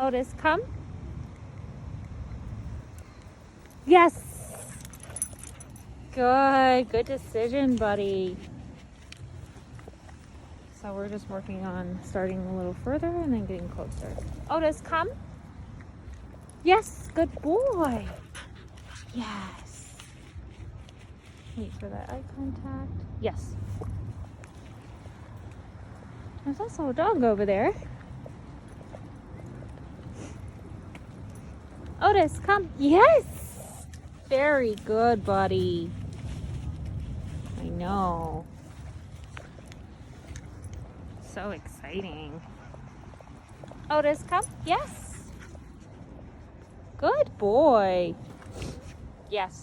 Otis, come. Yes. Good decision, buddy. So we're just working on starting a little further and then getting closer. Otis, come. Yes, good boy. Yes. Wait for that eye contact. Yes. There's also a dog over there. Otis, come. Yes. Very good, buddy. I know. So exciting. Otis, come. Yes. Good boy. Yes.